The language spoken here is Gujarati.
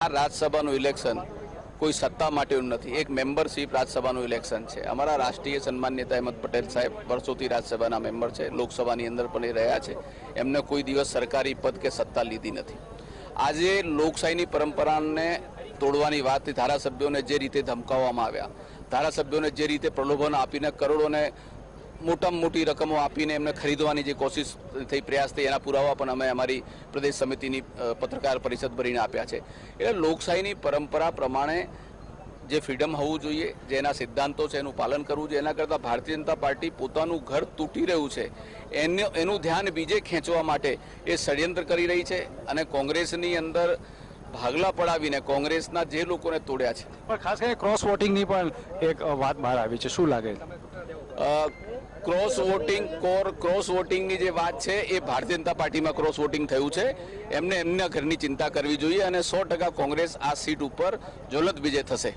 રાજ્યસભાનું ઇલેક્શન કોઈ સત્તા માટેનું નથી, એક મેમ્બરશીપ રાજ્યસભાનું ઇલેક્શન છે। અમારા રાષ્ટ્રીય સન્માન નેતા અહેમદ પટેલ સાહેબ વર્ષોથી રાજ્યસભાના મેમ્બર છે, લોકસભાની અંદર પણ એ રહ્યા છે। એમને કોઈ દિવસ સરકારી પદ કે સત્તા લીધી નથી। આજે લોકશાહીની પરંપરાને તોડવાની વાત ધારાસભ્યોને જે રીતે ધમકાવવામાં આવ્યા, ધારાસભ્યોને જે રીતે પ્રલોભન આપીને કરોડોને મોટામાં મોટી રકમો આપીને એમને ખરીદવાની જે કોશિશ થઈ, પ્રયાસ થઈ, એના પુરાવા પણ અમે અમારી પ્રદેશ સમિતિની પત્રકાર પરિષદ ભરીને આપ્યા છે। એટલે લોકશાહીની પરંપરા પ્રમાણે જે ફ્રીડમ હોવું જોઈએ, જે એના સિદ્ધાંતો છે એનું પાલન કરવું જોઈએ। એના કરતાં ભારતીય જનતા પાર્ટી પોતાનું ઘર તૂટી રહ્યું છે એનું ધ્યાન બીજે ખેંચવા માટે એ ષડયંત્ર કરી રહી છે અને કોંગ્રેસની અંદર ભાગલા પડાવીને કોંગ્રેસના જે લોકોને તોડ્યા છે। પણ ખાસ કરીને ક્રોસ વોટિંગની પણ એક વાત બહાર આવી છે, શું લાગે? ક્રોસ વોટિંગની જે વાત છે એ ભારતીય જનતા પાર્ટીમાં ક્રોસ વોટિંગ થયું છે। એમને એમના ઘરની ચિંતા કરવી જોઈએ અને 100% કોંગ્રેસ આ સીટ ઉપર જ્વલંત વિજય થશે।